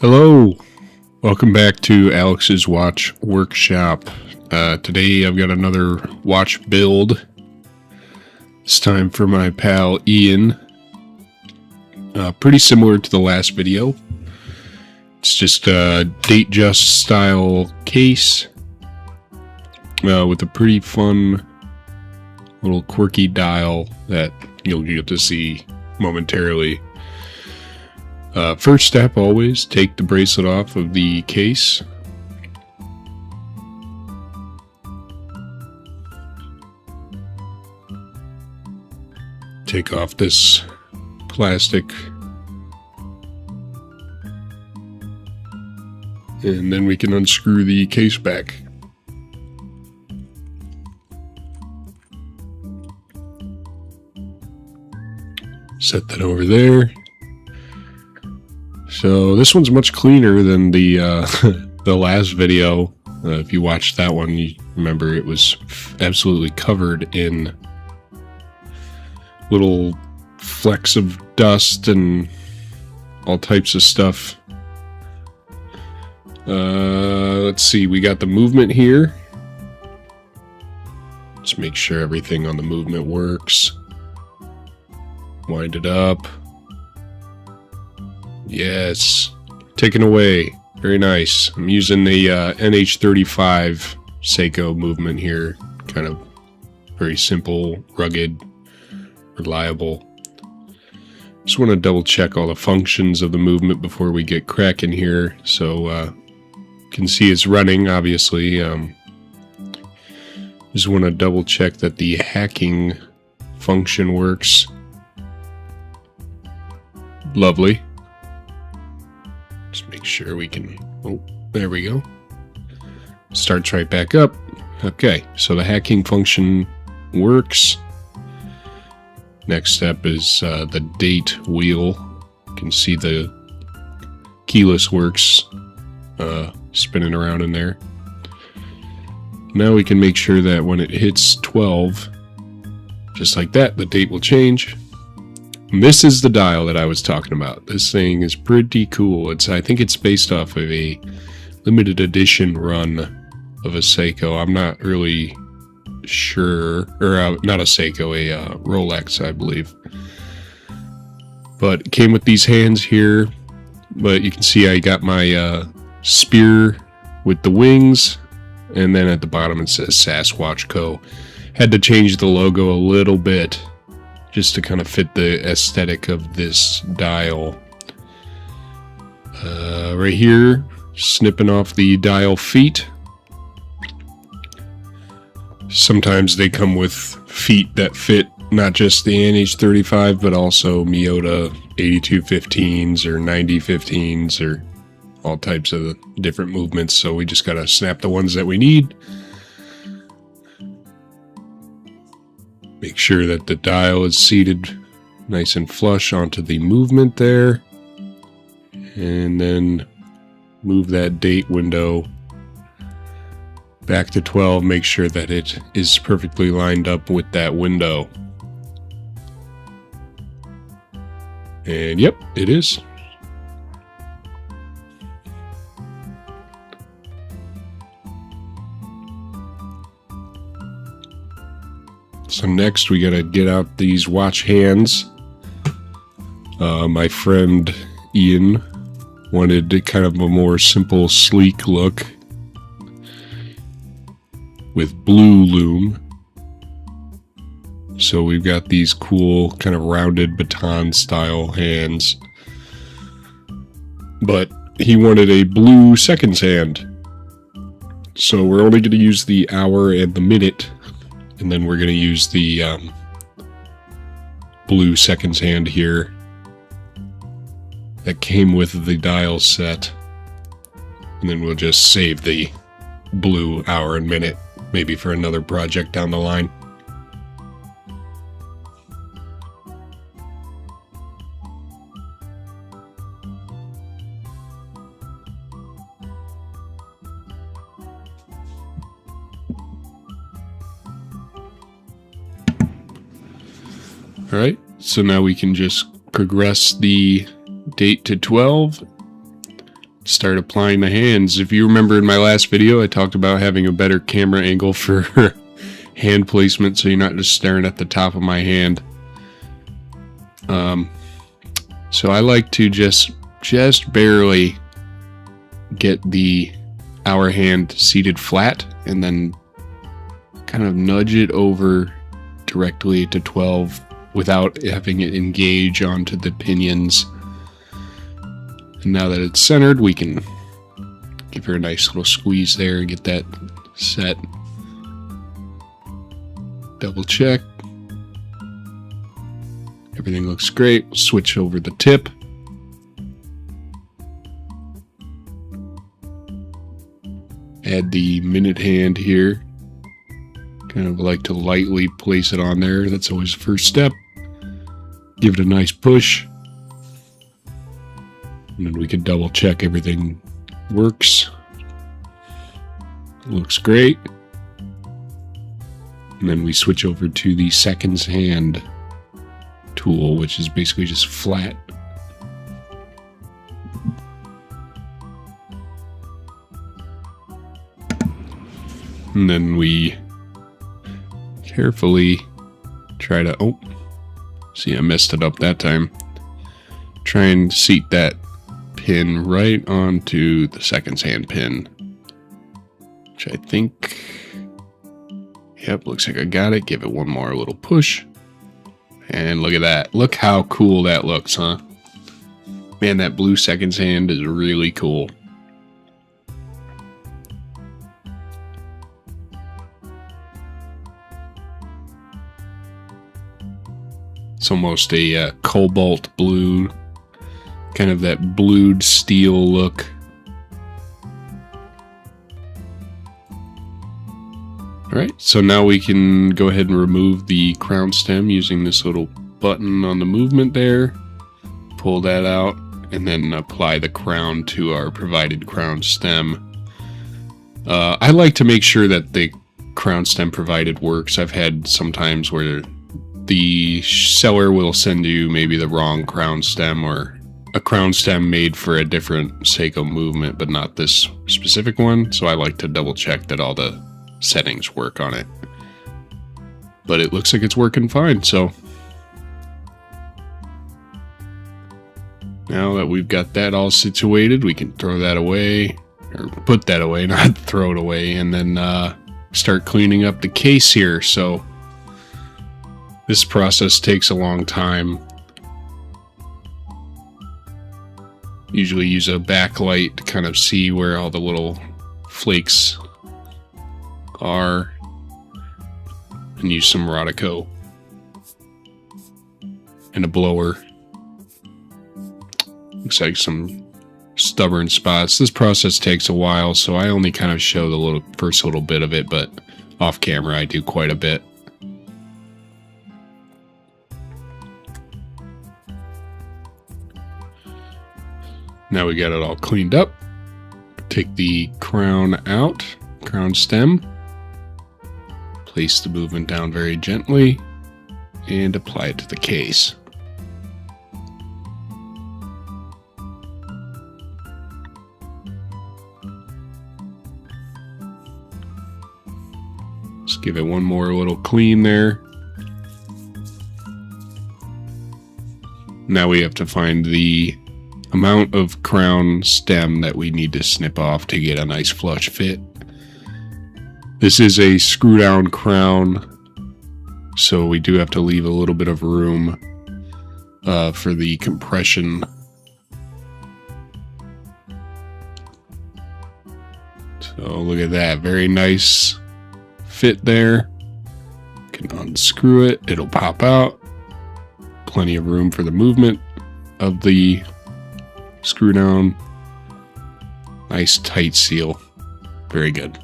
Hello, welcome back to Alex's Watch Workshop. Today I've got another watch build. It's time for my pal Ian. Pretty similar to the last video. It's just a Datejust style case with a pretty fun little quirky dial that you'll get to see momentarily. First step, always take the bracelet off of the case. Take off this plastic. And then we can unscrew the case back. Set that over there. So this one's much cleaner than the the last video. If you watched that one, you remember it was absolutely covered in little flecks of dust and all types of stuff. Let's see, we got the movement here. Let's make sure everything on the movement works. Wind it up. Yes, taken away. Very nice. I'm using the NH35 Seiko movement here. Kind of very simple, rugged, reliable. Just want to double check all the functions of the movement before we get cracking here. So you can see it's running, obviously. Just want to double check that the hacking function works. Lovely. Just make sure we can, oh, there we go. Starts right back up. Okay, so the hacking function works. Next step is the date wheel. You can see the keyless works spinning around in there. Now we can make sure that when it hits 12, just like that, the date will change. And this is the dial that I was talking about. This thing is pretty cool. I think it's based off of a limited edition run of a Seiko. I'm not really sure, or not a Seiko, a Rolex, I believe. But it came with these hands here. But you can see I got my spear with the wings, and then at the bottom it says Sasquatch Co. Had to change the logo a little bit, just to kind of fit the aesthetic of this dial. Right here, snipping off the dial feet. Sometimes they come with feet that fit not just the NH35, but also Miyota 8215s or 9015s or all types of different movements. So we just gotta snap the ones that we need. Make sure that the dial is seated nice and flush onto the movement there. And then move that date window back to 12. Make sure that it is perfectly lined up with that window. And yep, it is. So next we gotta get out these watch hands. My friend Ian wanted kind of a more simple, sleek look with blue loom. So we've got these cool kind of rounded baton style hands. But he wanted a blue seconds hand. So we're only gonna use the hour and the minute. And then we're going to use the blue seconds hand here that came with the dial set. And then we'll just save the blue hour and minute, maybe for another project down the line. Alright, so now we can just progress the date to 12. start applying the hands. If you remember in my last video, I talked about having a better camera angle for hand placement so you're not just staring at the top of my hand. So I like to just barely get our hand seated flat and then kind of nudge it over directly to 12 without having it engage onto the pinions. And now that it's centered, we can give her a nice little squeeze there, get that set. Double check. Everything looks great. We'll switch over the tip. Add the minute hand here. Kind of like to lightly place it on there. That's always the first step. Give it a nice push. And then we can double check everything works. Looks great. And then we switch over to the seconds hand tool, which is basically just flat. And then we carefully try to, oh, see, I messed it up that time. Try and seat that pin right onto the seconds hand pin, which I think, yep, looks like I got it. Give it one more little push. And look at that. Look how cool that looks, huh? Man, that blue seconds hand is really cool. It's almost a cobalt blue, kind of that blued steel look. Alright, so now we can go ahead and remove the crown stem using this little button on the movement there. Pull that out and then apply the crown to our provided crown stem. I like to make sure that the crown stem provided works. I've had sometimes where the seller will send you maybe the wrong crown stem or a crown stem made for a different Seiko movement, but not this specific one. So I like to double check that all the settings work on it. But it looks like it's working fine, so now that we've got that all situated, we can throw that away, or put that away, not throw it away, and then start cleaning up the case here. So this process takes a long time. Usually use a backlight to kind of see where all the little flakes are, and use some Rodico and a blower. Looks like some stubborn spots. This process takes a while, so I only kind of show the first little bit of it, but off camera I do quite a bit. Now we got it all cleaned up. Take the crown out, crown stem. Place the movement down very gently and apply it to the case. Just give it one more little clean there. Now we have to find the amount of crown stem that we need to snip off to get a nice flush fit. This is a screw down crown, so we do have to leave a little bit of room for the compression. So look at that, very nice fit there. Can unscrew it, it'll pop out. Plenty of room for the movement of the screw down. Nice tight seal, very good.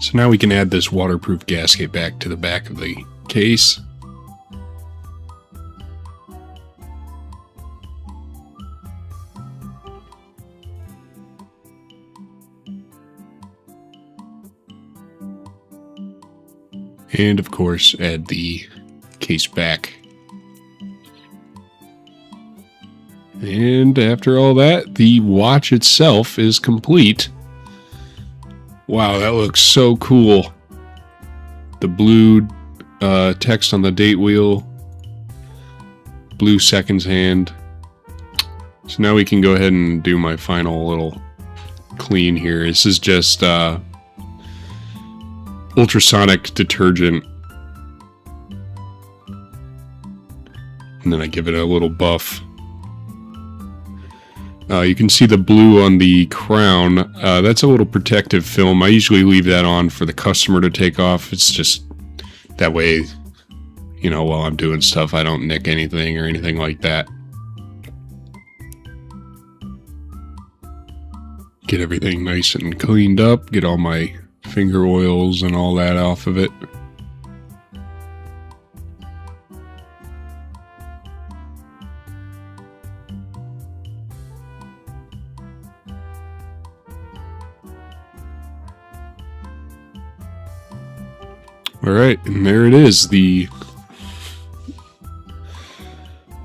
So now we can add this waterproof gasket back to the back of the case. And of course, add the case back. And after all that, the watch itself is complete. Wow, that looks so cool. The blue text on the date wheel. Blue seconds hand. So now we can go ahead and do my final little clean here. This is just ultrasonic detergent. And then I give it a little buff. You can see the blue on the crown. That's a little protective film. I usually leave that on for the customer to take off. It's just that way, you know, while I'm doing stuff, I don't nick anything or anything like that. Get everything nice and cleaned up. Get all my finger oils and all that off of it. Alright, and there it is. The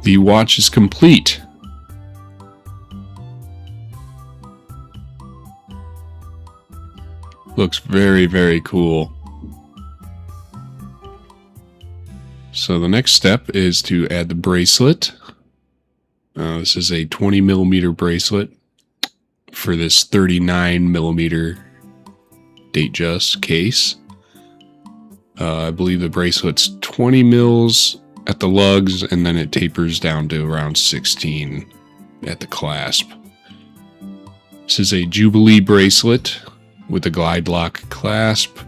watch is complete. Looks very, very cool. So the next step is to add the bracelet. This is a 20mm bracelet for this 39mm Datejust case. I believe the bracelet's 20 mils at the lugs, and then it tapers down to around 16 at the clasp. This is a Jubilee bracelet with a glide lock clasp.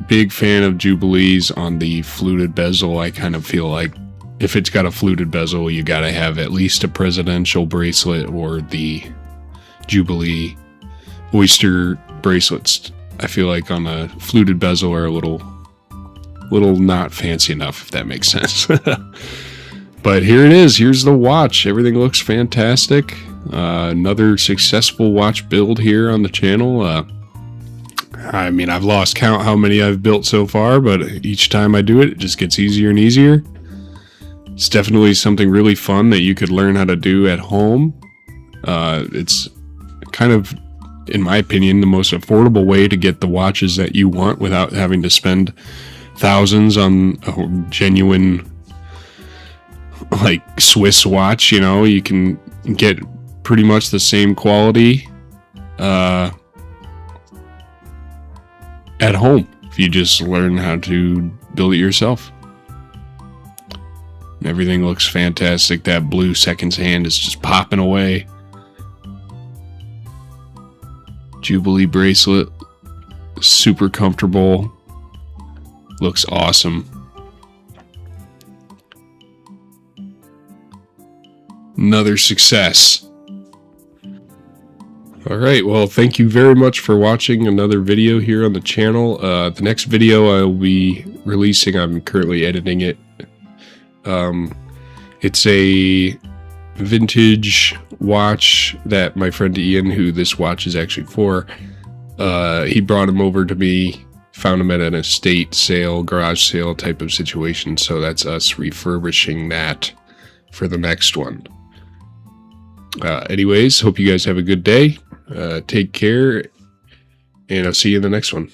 Big fan of Jubilees on the fluted bezel. I kind of feel like if it's got a fluted bezel, you gotta have at least a presidential bracelet or the Jubilee oyster bracelets. I feel like on a fluted bezel are a little not fancy enough, if that makes sense. But here it is. Here's the watch. Everything looks fantastic. Another successful watch build here on the channel. I mean, I've lost count how many I've built so far, but each time I do it, it just gets easier and easier. It's definitely something really fun that you could learn how to do at home. It's kind of, in my opinion, the most affordable way to get the watches that you want without having to spend thousands on a genuine, like, Swiss watch. You know, you can get pretty much the same quality at home if you just learn how to build it yourself. And everything looks fantastic. That blue seconds hand is just popping away. Jubilee bracelet, super comfortable, looks awesome. Another success. Alright, well, thank you very much for watching another video here on the channel. The next video I will be releasing, I'm currently editing it. It's a vintage watch that my friend Ian, who this watch is actually for, he brought him over to me, found him at an estate sale, garage sale type of situation, so that's us refurbishing that for the next one. Anyways, hope you guys have a good day, take care, and I'll see you in the next one.